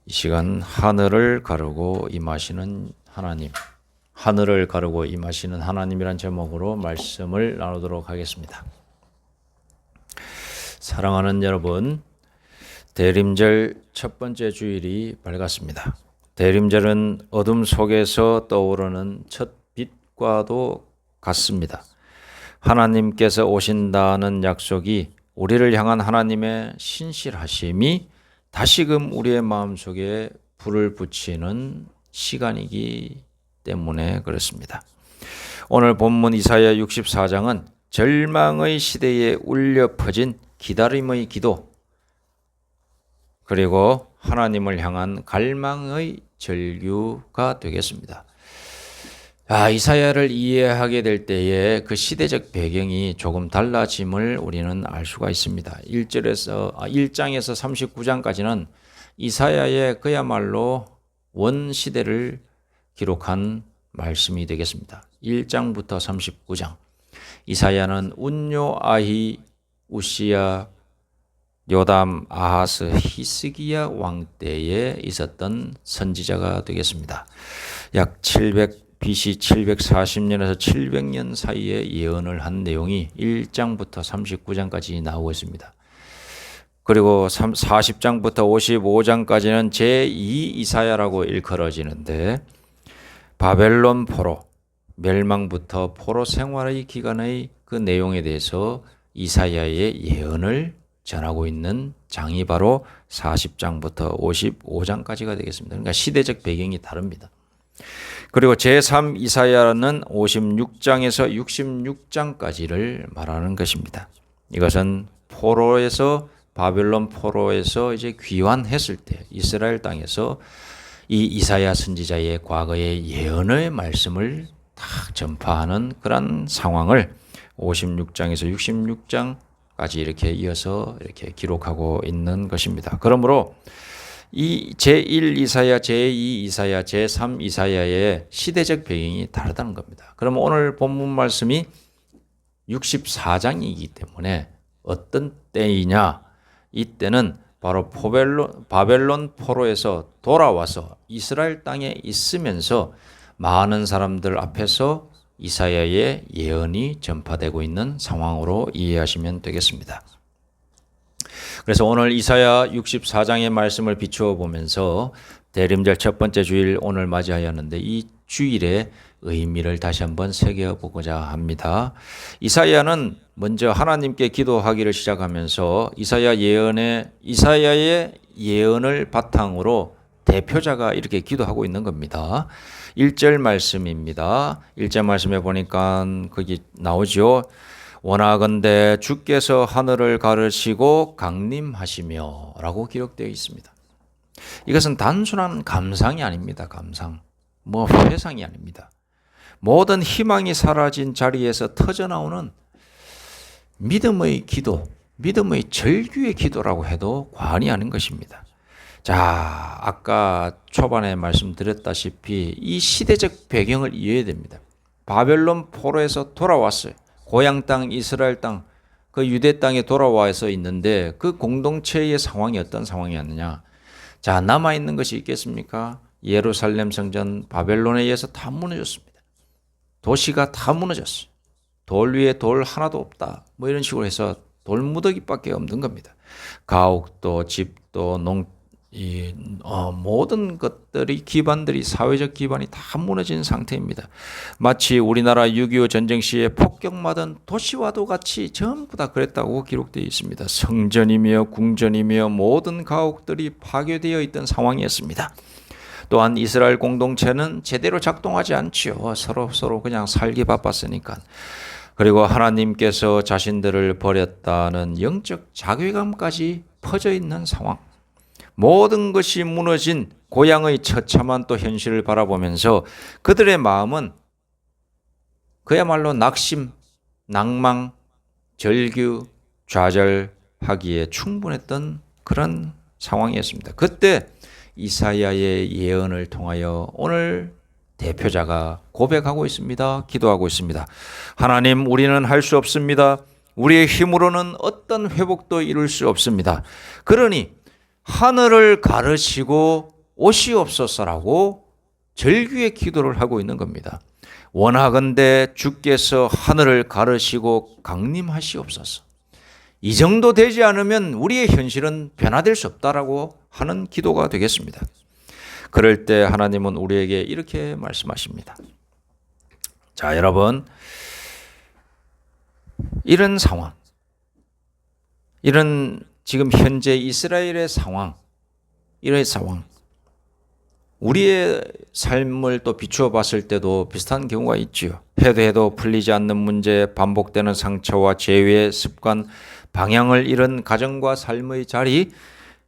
이 시간 하늘을 가르고 임하시는 하나님, 하늘을 가르고 임하시는 하나님이란 제목으로 말씀을 나누도록 하겠습니다. 사랑하는 여러분, 대림절 첫 번째 주일이 밝았습니다. 대림절은 어둠 속에서 떠오르는 첫 빛과도 같습니다. 하나님께서 오신다는 약속이 우리를 향한 하나님의 신실하심이 다시금 우리의 마음속에 불을 붙이는 시간이기 때문에 그렇습니다. 오늘 본문 이사야 64장은 절망의 시대에 울려 퍼진 기다림의 기도, 그리고 하나님을 향한 갈망의 절규가 되겠습니다. 이사야를 이해하게 될 때에 그 시대적 배경이 조금 달라짐을 우리는 알 수가 있습니다. 1장에서 39장까지는 이사야의 그야말로 원시대를 기록한 말씀이 되겠습니다. 1장부터 39장. 이사야는 운요, 아히, 우시야, 요담, 아하스, 히스기야 왕 때에 있었던 선지자가 되겠습니다. 약 BC 740년에서 700년 사이에 예언을 한 내용이 1장부터 39장까지 나오고 있습니다. 그리고 40장부터 55장까지는 제2 이사야라고 일컬어지는데, 바벨론 포로, 멸망부터 포로 생활의 기간의 그 내용에 대해서 이사야의 예언을 전하고 있는 장이 바로 40장부터 55장까지가 되겠습니다. 그러니까 시대적 배경이 다릅니다. 그리고 제3 이사야는 56장에서 66장까지를 말하는 것입니다. 이것은 바벨론 포로에서 이제 귀환했을 때 이스라엘 땅에서 이 이사야 선지자의 과거의 예언의 말씀을 다 전파하는 그런 상황을 56장에서 66장까지 이렇게 이어서 이렇게 기록하고 있는 것입니다. 그러므로 이 제1 이사야, 제2 이사야, 제3 이사야의 시대적 배경이 다르다는 겁니다. 그럼 오늘 본문 말씀이 64장이기 때문에 어떤 때이냐? 이때는 바로 바벨론 포로에서 돌아와서 이스라엘 땅에 있으면서 많은 사람들 앞에서 이사야의 예언이 전파되고 있는 상황으로 이해하시면 되겠습니다. 그래서 오늘 이사야 64장의 말씀을 비추어 보면서 대림절 첫 번째 주일 오늘 맞이하였는데 이 주일의 의미를 다시 한번 새겨보고자 합니다. 이사야는 먼저 하나님께 기도하기를 시작하면서 이사야의 예언을 바탕으로 대표자가 이렇게 기도하고 있는 겁니다. 1절 말씀입니다. 1절 말씀에 보니까 거기 나오죠. 원하건대 주께서 하늘을 가르시고 강림하시며 라고 기록되어 있습니다. 이것은 단순한 감상이 아닙니다. 감상. 회상이 아닙니다. 모든 희망이 사라진 자리에서 터져나오는 믿음의 기도, 믿음의 절규의 기도라고 해도 과언이 아닌 것입니다. 자, 아까 초반에 말씀드렸다시피 이 시대적 배경을 이해해야 됩니다. 바벨론 포로에서 돌아왔어요. 고향 땅, 이스라엘 땅, 그 유대 땅에 돌아와서 있는데 그 공동체의 상황이 어떤 상황이었느냐. 자, 남아있는 것이 있겠습니까? 예루살렘 성전 바벨론에 의해서 다 무너졌습니다. 도시가 다 무너졌어요. 돌 위에 돌 하나도 없다. 이런 식으로 해서 돌무더기밖에 없는 겁니다. 가옥도, 집도, 모든 것들이 기반들이 사회적 기반이 다 무너진 상태입니다. 마치 우리나라 6.25 전쟁 시에 폭격맞은 도시와도 같이 전부 다 그랬다고 기록되어 있습니다. 성전이며 궁전이며 모든 가옥들이 파괴되어 있던 상황이었습니다. 또한 이스라엘 공동체는 제대로 작동하지 않지요. 서로 그냥 살기 바빴으니까. 그리고 하나님께서 자신들을 버렸다는 영적 자괴감까지 퍼져 있는 상황. 모든 것이 무너진 고향의 처참한 또 현실을 바라보면서 그들의 마음은 그야말로 낙심, 낭망, 절규, 좌절하기에 충분했던 그런 상황이었습니다. 그때 이사야의 예언을 통하여 오늘 대표자가 고백하고 있습니다. 기도하고 있습니다. 하나님, 우리는 할 수 없습니다. 우리의 힘으로는 어떤 회복도 이룰 수 없습니다. 그러니 하늘을 가르시고 오시옵소서라고 절규의 기도를 하고 있는 겁니다. 원하건대 주께서 하늘을 가르시고 강림하시옵소서. 이 정도 되지 않으면 우리의 현실은 변화될 수 없다라고 하는 기도가 되겠습니다. 그럴 때 하나님은 우리에게 이렇게 말씀하십니다. 자, 여러분, 이런 상황, 이런 지금 현재 이스라엘의 상황, 이런 상황, 우리의 삶을 또 비추어 봤을 때도 비슷한 경우가 있지요. 해도 풀리지 않는 문제, 반복되는 상처와 죄의 습관, 방향을 잃은 가정과 삶의 자리,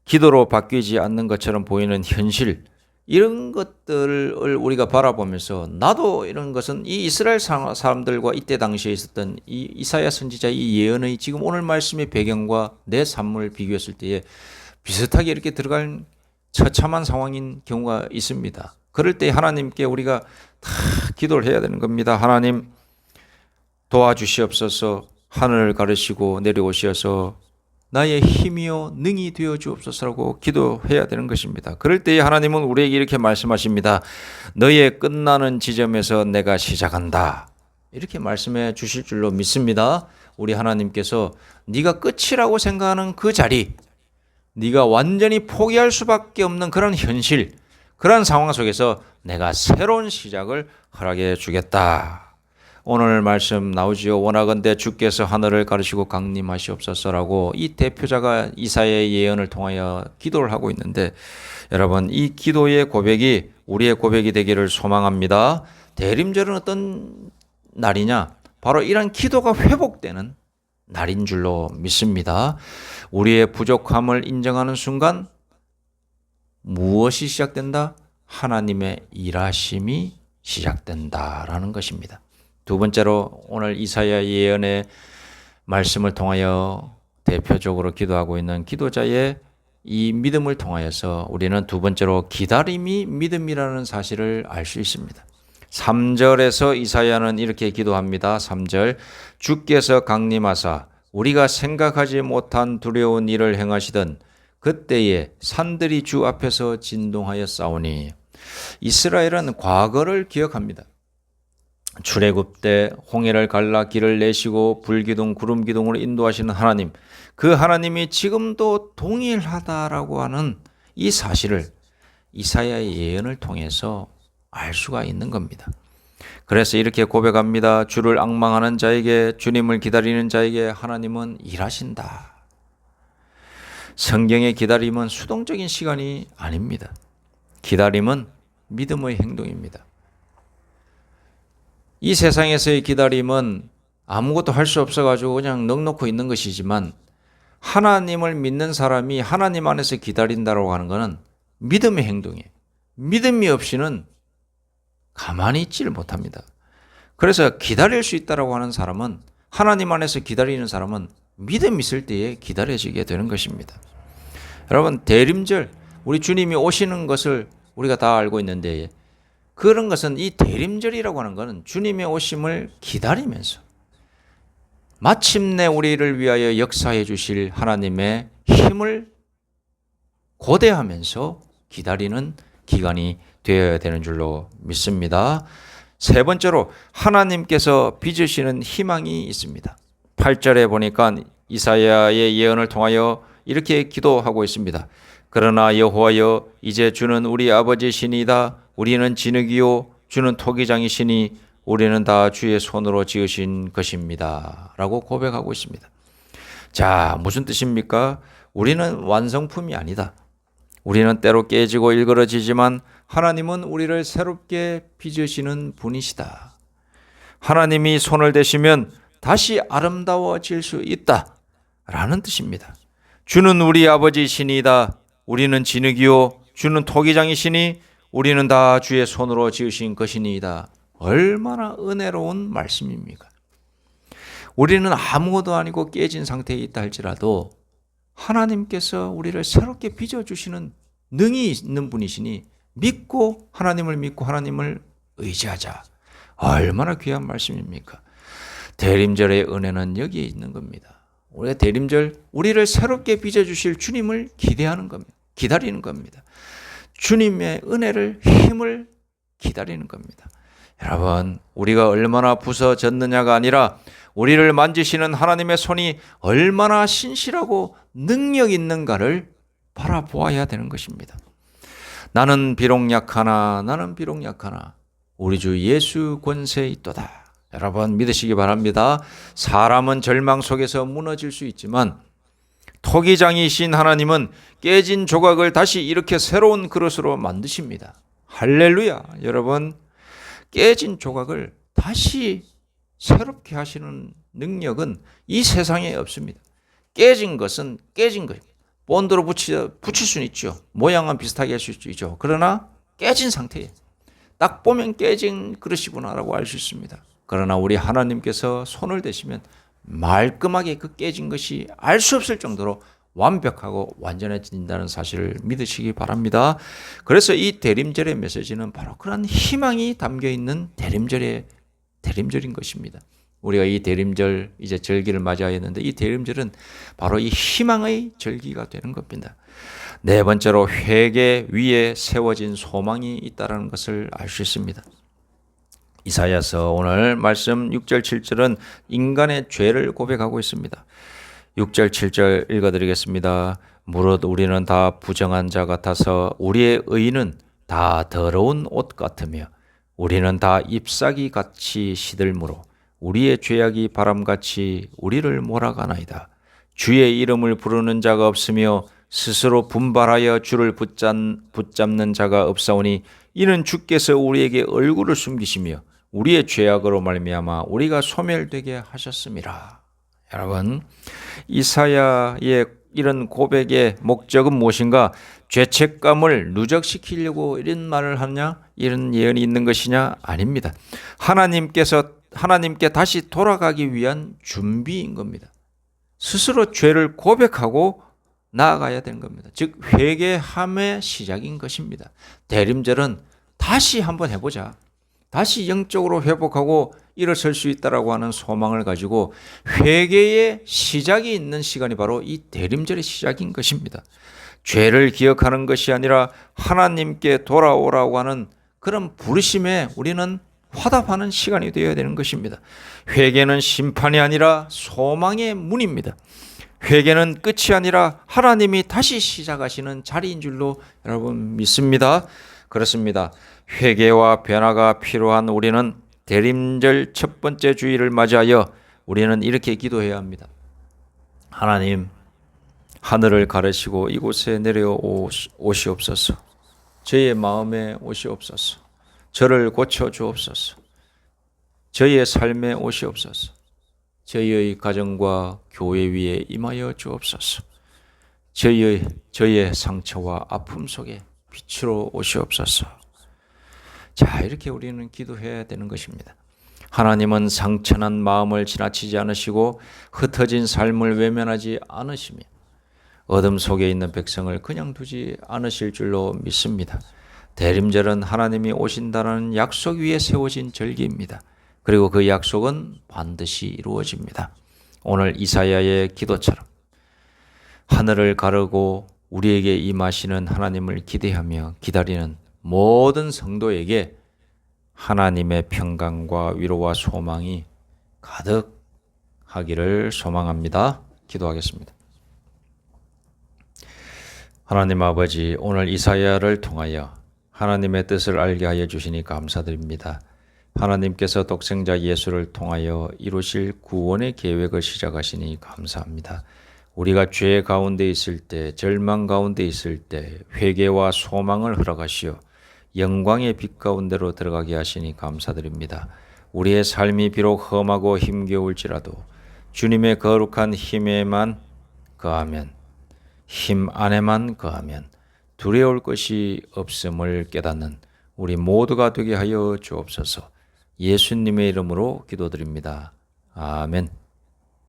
기도로 바뀌지 않는 것처럼 보이는 현실, 이런 것들을 우리가 바라보면서 나도 이런 것은 이 이스라엘 사람들과 이때 당시에 있었던 이 이사야 선지자 이 예언의 지금 오늘 말씀의 배경과 내 삶을 비교했을 때에 비슷하게 이렇게 들어갈 처참한 상황인 경우가 있습니다. 그럴 때 하나님께 우리가 다 기도를 해야 되는 겁니다. 하나님 도와주시옵소서. 하늘을 가르시고 내려오시어서 나의 힘이요 능히 되어 주옵소서라고 기도해야 되는 것입니다. 그럴 때 하나님은 우리에게 이렇게 말씀하십니다. 너의 끝나는 지점에서 내가 시작한다. 이렇게 말씀해 주실 줄로 믿습니다. 우리 하나님께서 네가 끝이라고 생각하는 그 자리, 네가 완전히 포기할 수밖에 없는 그런 현실, 그런 상황 속에서 내가 새로운 시작을 허락해 주겠다. 오늘 말씀 나오지요. 원하건대 주께서 하늘을 가르시고 강림하시옵소서라고 이 대표자가 이사야의 예언을 통하여 기도를 하고 있는데, 여러분 이 기도의 고백이 우리의 고백이 되기를 소망합니다. 대림절은 어떤 날이냐? 바로 이런 기도가 회복되는 날인 줄로 믿습니다. 우리의 부족함을 인정하는 순간 무엇이 시작된다? 하나님의 일하심이 시작된다라는 것입니다. 두 번째로 오늘 이사야 예언의 말씀을 통하여 대표적으로 기도하고 있는 기도자의 이 믿음을 통하여서 우리는 두 번째로 기다림이 믿음이라는 사실을 알 수 있습니다. 3절에서 이사야는 이렇게 기도합니다. 3절 주께서 강림하사 우리가 생각하지 못한 두려운 일을 행하시던 그때에 산들이 주 앞에서 진동하여 싸우니. 이스라엘은 과거를 기억합니다. 출애굽 때 홍해를 갈라 길을 내시고 불기둥 구름기둥으로 인도하시는 하나님, 그 하나님이 지금도 동일하다라고 하는 이 사실을 이사야의 예언을 통해서 알 수가 있는 겁니다. 그래서 이렇게 고백합니다. 주를 앙망하는 자에게, 주님을 기다리는 자에게 하나님은 일하신다. 성경의 기다림은 수동적인 시간이 아닙니다. 기다림은 믿음의 행동입니다. 이 세상에서의 기다림은 아무것도 할 수 없어가지고 그냥 넋놓고 있는 것이지만, 하나님을 믿는 사람이 하나님 안에서 기다린다고 하는 것은 믿음의 행동이에요. 믿음이 없이는 가만히 있지를 못합니다. 그래서 기다릴 수 있다고 하는 사람은, 하나님 안에서 기다리는 사람은 믿음 있을 때에 기다려지게 되는 것입니다. 여러분, 대림절, 우리 주님이 오시는 것을 우리가 다 알고 있는데, 그런 것은 이 대림절이라고 하는 것은 주님의 오심을 기다리면서 마침내 우리를 위하여 역사해 주실 하나님의 힘을 고대하면서 기다리는 기간이 되어야 되는 줄로 믿습니다. 세 번째로 하나님께서 빚으시는 희망이 있습니다. 8절에 보니까 이사야의 예언을 통하여 이렇게 기도하고 있습니다. 그러나 여호와여, 이제 주는 우리 아버지시니이다. 우리는 진흙이요 주는 토기장이시니 우리는 다 주의 손으로 지으신 것입니다. 라고 고백하고 있습니다. 자, 무슨 뜻입니까? 우리는 완성품이 아니다. 우리는 때로 깨지고 일그러지지만 하나님은 우리를 새롭게 빚으시는 분이시다. 하나님이 손을 대시면 다시 아름다워질 수 있다. 라는 뜻입니다. 주는 우리 아버지시니이다. 우리는 진흙이요 주는 토기장이시니 우리는 다 주의 손으로 지으신 것이니이다. 얼마나 은혜로운 말씀입니까? 우리는 아무것도 아니고 깨진 상태에 있다 할지라도 하나님께서 우리를 새롭게 빚어주시는 능이 있는 분이시니 믿고 하나님을 믿고 하나님을 의지하자. 얼마나 귀한 말씀입니까? 대림절의 은혜는 여기에 있는 겁니다. 우리가 대림절, 우리를 새롭게 빚어주실 주님을 기대하는 겁니다. 기다리는 겁니다. 주님의 은혜를, 힘을 기다리는 겁니다. 여러분, 우리가 얼마나 부서졌느냐가 아니라 우리를 만지시는 하나님의 손이 얼마나 신실하고 능력 있는가를 바라보아야 되는 것입니다. 나는 비록 약하나 우리 주 예수 권세 있도다. 여러분 믿으시기 바랍니다. 사람은 절망 속에서 무너질 수 있지만 토기장이신 하나님은 깨진 조각을 다시 이렇게 새로운 그릇으로 만드십니다. 할렐루야. 여러분, 깨진 조각을 다시 새롭게 하시는 능력은 이 세상에 없습니다. 깨진 것은 깨진 거예요. 본드로 붙일 수는 있죠. 모양은 비슷하게 할 수 있죠. 그러나 깨진 상태예요. 딱 보면 깨진 그릇이구나라고 알 수 있습니다. 그러나 우리 하나님께서 손을 대시면 말끔하게 그 깨진 것이 알 수 없을 정도로 완벽하고 완전해진다는 사실을 믿으시기 바랍니다. 그래서 이 대림절의 메시지는 바로 그런 희망이 담겨있는 대림절인 것입니다. 우리가 이 대림절 이제 절기를 맞이하였는데 이 대림절은 바로 이 희망의 절기가 되는 겁니다. 네 번째로 회개 위에 세워진 소망이 있다는 것을 알 수 있습니다. 이사야서 오늘 말씀 6절 7절은 인간의 죄를 고백하고 있습니다. 6절 7절 읽어드리겠습니다. 무릇 우리는 다 부정한 자 같아서 우리의 의는 다 더러운 옷 같으며 우리는 다 잎사귀 같이 시들므로 우리의 죄악이 바람같이 우리를 몰아가나이다. 주의 이름을 부르는 자가 없으며 스스로 분발하여 주를 붙잡는 자가 없사오니 이는 주께서 우리에게 얼굴을 숨기시며 우리의 죄악으로 말미암아 우리가 소멸되게 하셨음이라. 여러분, 이사야의 이런 고백의 목적은 무엇인가? 죄책감을 누적시키려고 이런 말을 하냐? 이런 예언이 있는 것이냐? 아닙니다. 하나님께 다시 돌아가기 위한 준비인 겁니다. 스스로 죄를 고백하고 나아가야 되는 겁니다. 즉 회개함의 시작인 것입니다. 대림절은 다시 한번 해보자. 다시 영적으로 회복하고 일어설 수 있다라고 하는 소망을 가지고 회개의 시작이 있는 시간이 바로 이 대림절의 시작인 것입니다. 죄를 기억하는 것이 아니라 하나님께 돌아오라고 하는 그런 부르심에 우리는 화답하는 시간이 되어야 되는 것입니다. 회개는 심판이 아니라 소망의 문입니다. 회개는 끝이 아니라 하나님이 다시 시작하시는 자리인 줄로 여러분 믿습니다. 그렇습니다. 회개와 변화가 필요한 우리는 대림절 첫 번째 주일을 맞이하여 우리는 이렇게 기도해야 합니다. 하나님, 하늘을 가르시고 이곳에 내려오시옵소서. 저의 마음에 오시옵소서. 저를 고쳐 주옵소서. 저의 삶에 오시옵소서. 저희의 가정과 교회 위에 임하여 주옵소서. 저의 상처와 아픔 속에 빛으로 오시옵소서. 자, 이렇게 우리는 기도해야 되는 것입니다. 하나님은 상처난 마음을 지나치지 않으시고 흩어진 삶을 외면하지 않으시며 어둠 속에 있는 백성을 그냥 두지 않으실 줄로 믿습니다. 대림절은 하나님이 오신다는 약속 위에 세워진 절기입니다. 그리고 그 약속은 반드시 이루어집니다. 오늘 이사야의 기도처럼 하늘을 가르고 우리에게 임하시는 하나님을 기대하며 기다리는 모든 성도에게 하나님의 평강과 위로와 소망이 가득하기를 소망합니다. 기도하겠습니다. 하나님 아버지, 오늘 이사야를 통하여 하나님의 뜻을 알게 하여 주시니 감사드립니다. 하나님께서 독생자 예수를 통하여 이루실 구원의 계획을 시작하시니 감사합니다. 우리가 죄 가운데 있을 때, 절망 가운데 있을 때 회개와 소망을 허락하시어 영광의 빛 가운데로 들어가게 하시니 감사드립니다. 우리의 삶이 비록 험하고 힘겨울지라도 주님의 거룩한 힘에만 거하면, 힘 안에만 거하면 두려울 것이 없음을 깨닫는 우리 모두가 되게 하여 주옵소서. 예수님의 이름으로 기도드립니다. 아멘.